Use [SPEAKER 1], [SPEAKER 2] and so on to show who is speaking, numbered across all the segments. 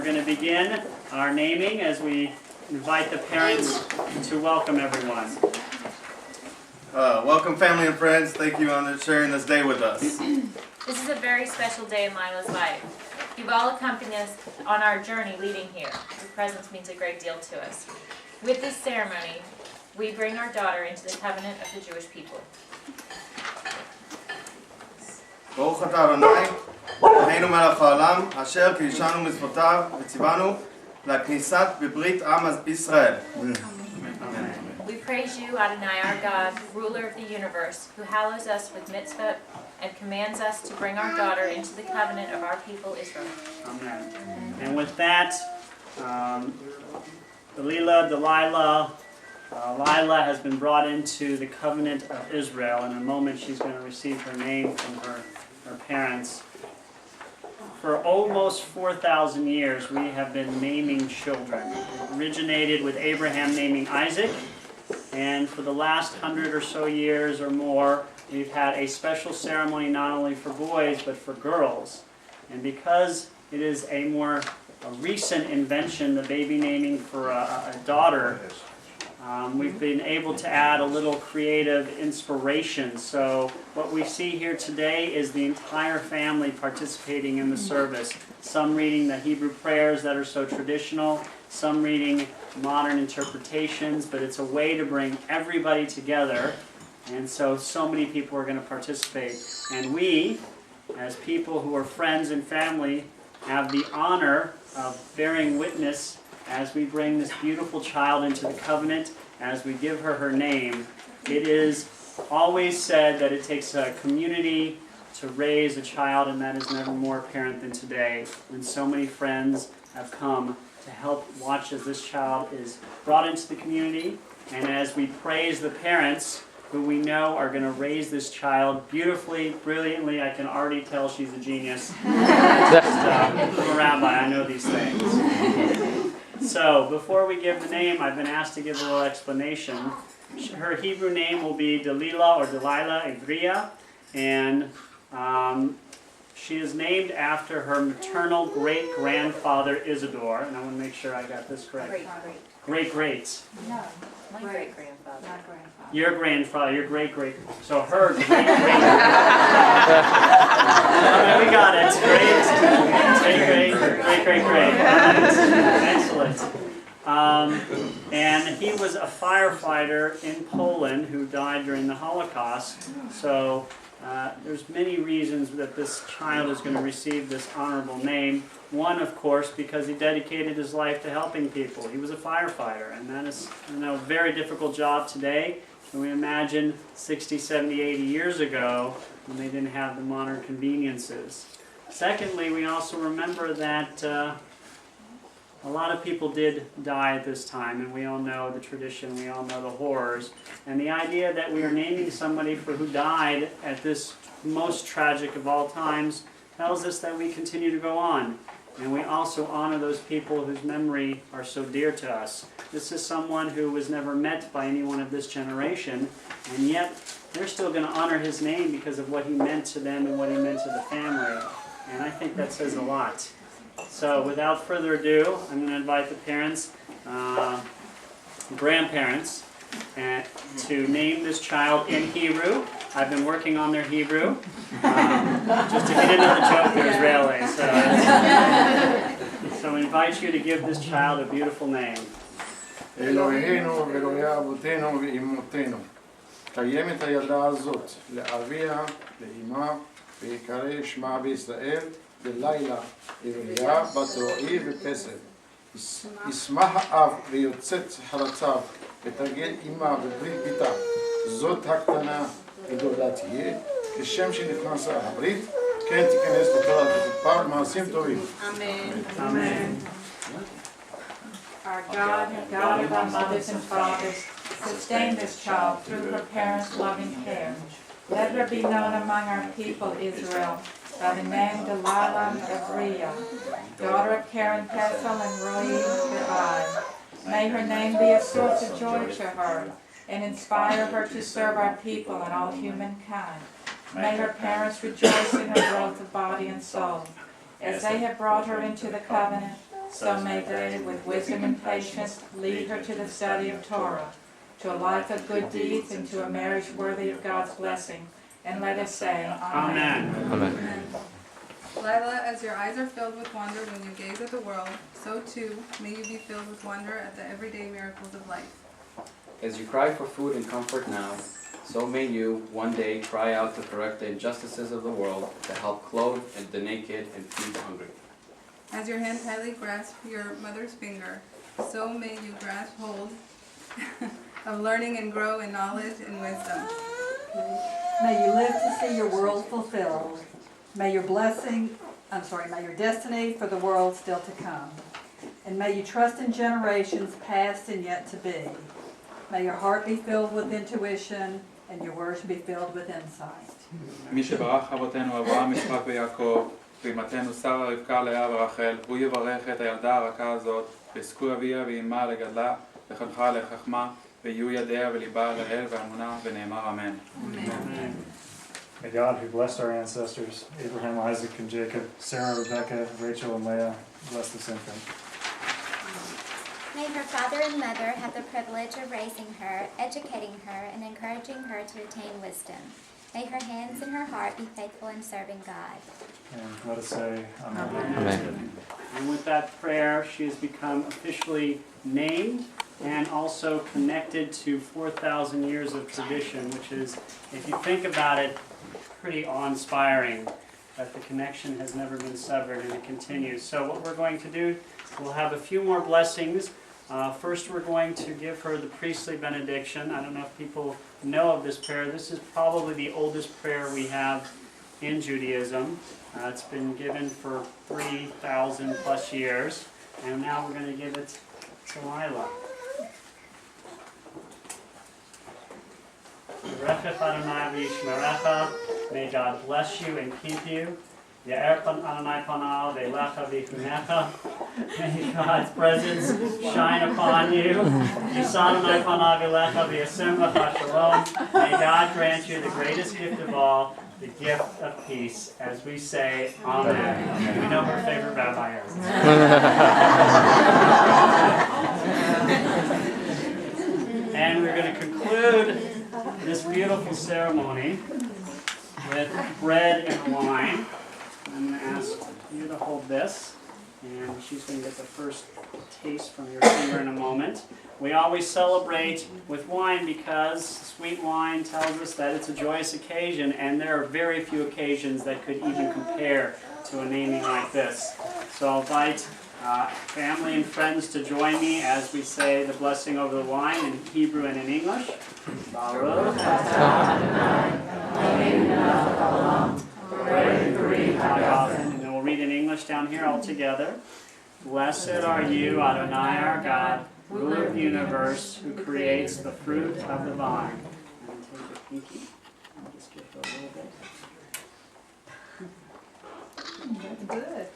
[SPEAKER 1] we're going to begin our naming as we invite the parents to welcome everyone.
[SPEAKER 2] Welcome family and friends. Thank you for sharing this day with us.
[SPEAKER 3] This is a very special day in Lila's life. You've all accompanied us on our journey leading here. Your presence means a great deal to us. With this ceremony, we bring our daughter into the covenant of the Jewish people.
[SPEAKER 2] ברוך אתה אדוני, אלוהינו מלך העולם, אשר קידשנו מצוותיו וציוונו לכניסת בברית עם ישראל.
[SPEAKER 3] We praise you, Adonai, our God, ruler of the universe, who hallows us with mitzvah and commands us to bring our daughter into the covenant of our people Israel.
[SPEAKER 1] Amen. And with that, Delilah Lila has been brought into the covenant of Israel. In a moment, she's going to receive her name from her parents. For almost 4,000 years, we have been naming children. It originated with Abraham naming Isaac, and for the last 100 or so years or more, we've had a special ceremony not only for boys, but for girls. And because it is a more recent invention, the baby naming for a daughter, we've been able to add a little creative inspiration. So what we see here today is the entire family participating in the service. Some reading the Hebrew prayers that are so traditional, some reading modern interpretations, but it's a way to bring everybody together. And so many people are going to participate. And we, as people who are friends and family, have the honor of bearing witness as we bring this beautiful child into the covenant, as we give her name. It is always said that it takes a community to raise a child, and that is never more apparent than today, when so many friends have come to help watch as this child is brought into the community, and as we praise the parents who we know are going to raise this child beautifully, brilliantly. I can already tell she's a genius. I'm a rabbi, I know these things. So, before we give the name, I've been asked to give a little explanation. Her Hebrew name will be Delilah or Delilah Ivriya, and she is named after her maternal great-grandfather Isidore, and I want to make sure I got this correct. Great-great.
[SPEAKER 3] No, my great-grandfather.
[SPEAKER 4] Not grandfather.
[SPEAKER 1] Your grandfather, your great-great, so her great-great. We got it. Great. Excellent. And he was a firefighter in Poland who died during the Holocaust. So there's many reasons that this child is going to receive this honorable name. One, of course, because he dedicated his life to helping people. He was a firefighter, and that is a very difficult job today. And we imagine 60, 70, 80 years ago when they didn't have the modern conveniences. Secondly, we also remember that a lot of people did die at this time, and we all know the tradition, we all know the horrors. And the idea that we are naming somebody who died at this most tragic of all times tells us that we continue to go on. And we also honor those people whose memory are so dear to us. This is someone who was never met by anyone of this generation, and yet they're still going to honor his name because of what he meant to them and what he meant to the family. And I think that says a lot. So without further ado, I'm going to invite the parents, grandparents, to name this child in Hebrew. I've been working on their Hebrew. Just if you didn't know the joke, they're Israeli. So I invite you to give this child a beautiful name.
[SPEAKER 5] אלוהינו ואלוהי אבותינו ואמותינו, קיים את הילדה הזאת לאביה, לאמה, ויקרא שמה בישראל, דלילה, עברייה, בת רועי ופסל. ישמח האב ויוצאת חלציו, ותרגל אמה בברית ביתה. זאת הקטנה גדולה תהיה, כשם שנכנסה הברית, כן תיכנס לתורה ותתפר מעשים טובים.
[SPEAKER 3] Amen.
[SPEAKER 4] Our God of our mothers and fathers, sustain this child through her parents' loving care. Let her be known among our people Israel by the name Delilah Ivriya, daughter of Karen Pessel and Roy Levi. May her name be a source of joy to her and inspire her to serve our people and all humankind. May her parents rejoice in her growth of body and soul. As they have brought her into the covenant, So may they, with wisdom and patience, lead her to the study of Torah, to a life of good deeds, and to a marriage worthy of God's blessing. And let us say, Amen.
[SPEAKER 6] Amen.
[SPEAKER 7] Lila, as your eyes are filled with wonder when you gaze at the world, so too may you be filled with wonder at the everyday miracles of life.
[SPEAKER 8] As you cry for food and comfort now, so may you one day cry out to correct the injustices of the world, to help clothe the naked and feed the hungry.
[SPEAKER 7] As your hand tightly grasps your mother's finger, so may you grasp hold of learning and grow in knowledge and wisdom.
[SPEAKER 9] May you live to see your world fulfilled. May your may your destiny for the world still to come. And may you trust in generations past and yet to be. May your heart be filled with intuition and your words be filled with insight.
[SPEAKER 6] מי שברך אבותינו אברהם, יצחק ויעקב, ואמתנו שרה, רבקה, לאה ורחל, הוא יברך את הילדה הרכה הזאת, ויזכו אביה ואמה לגדלה, לחנכה לחכמה, ויהיו ידיה וליבה לאל ואמונה, ונאמר אמן.
[SPEAKER 10] May God, who blessed our ancestors, Abraham, Isaac, and Jacob, Sarah, Rebecca, Rachel, and Leah, bless this infant.
[SPEAKER 11] May her father and mother have the privilege of raising her, educating her, and encouraging her to attain wisdom. May her hands and her heart be faithful in serving God.
[SPEAKER 10] And let us say, Amen.
[SPEAKER 1] Amen. And with that prayer, she has become officially named and also connected to 4,000 years of tradition, which is, if you think about it, pretty awe-inspiring that the connection has never been severed and it continues. So what we're going to do, we'll have a few more blessings. First we're going to give her the priestly benediction. I don't know if people know of this prayer. This is probably the oldest prayer we have in Judaism. It's been given for 3,000 plus years. And now we're going to give it to Lila. May God bless you and keep you. May God's presence shine upon you. May God grant you the greatest gift of all, the gift of peace, as we say, Amen. We know her favorite rabbi is. And we're going to conclude this beautiful ceremony with bread and wine. I'm going to ask you to hold this, and she's going to get the first taste from your finger in a moment. We always celebrate with wine because sweet wine tells us that it's a joyous occasion, and there are very few occasions that could even compare to a naming like this. So I'll invite family and friends to join me as we say the blessing over the wine in Hebrew and in English. Baruch and then we'll read in English down here all together. Blessed are you, Adonai our God, ruler of the universe, who creates the fruit of the vine. And take a pinky and just give her a little bit.
[SPEAKER 9] That's good.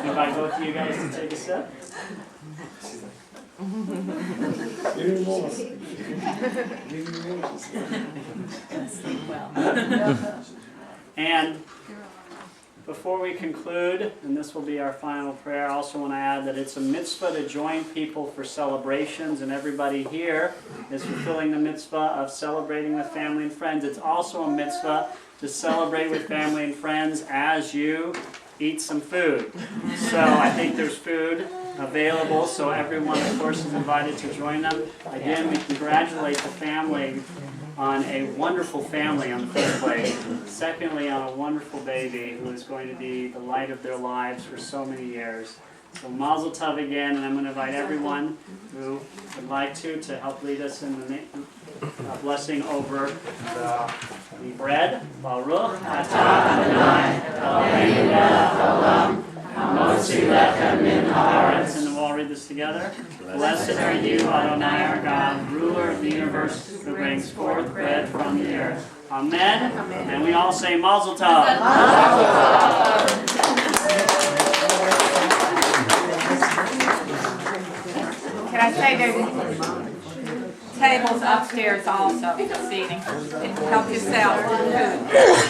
[SPEAKER 1] Invite both of you guys to take a sip. And before we conclude, and this will be our final prayer, I also want to add that it's a mitzvah to join people for celebrations, and everybody here is fulfilling the mitzvah of celebrating with family and friends. It's also a mitzvah to celebrate with family and friends as you eat some food. So I think there's food available, so everyone, of course, is invited to join them. Again, we congratulate the family on a wonderful family on the first place. Secondly, on a wonderful baby who is going to be the light of their lives for so many years. So Mazel Tov again, and I'm going to invite everyone who would like to help lead us in the blessing over the bread. Baruch atah Adonai Eloheinu melech haolam hamotzi lechem min haaretz. And then we'll all read this together. Blessed are you, Adonai our God, ruler of the universe, who brings forth bread from the earth. Amen. And we all say Mazel Tov. Mazel Tov.
[SPEAKER 4] Can I say there's tables upstairs also for seating? Help yourself. Good.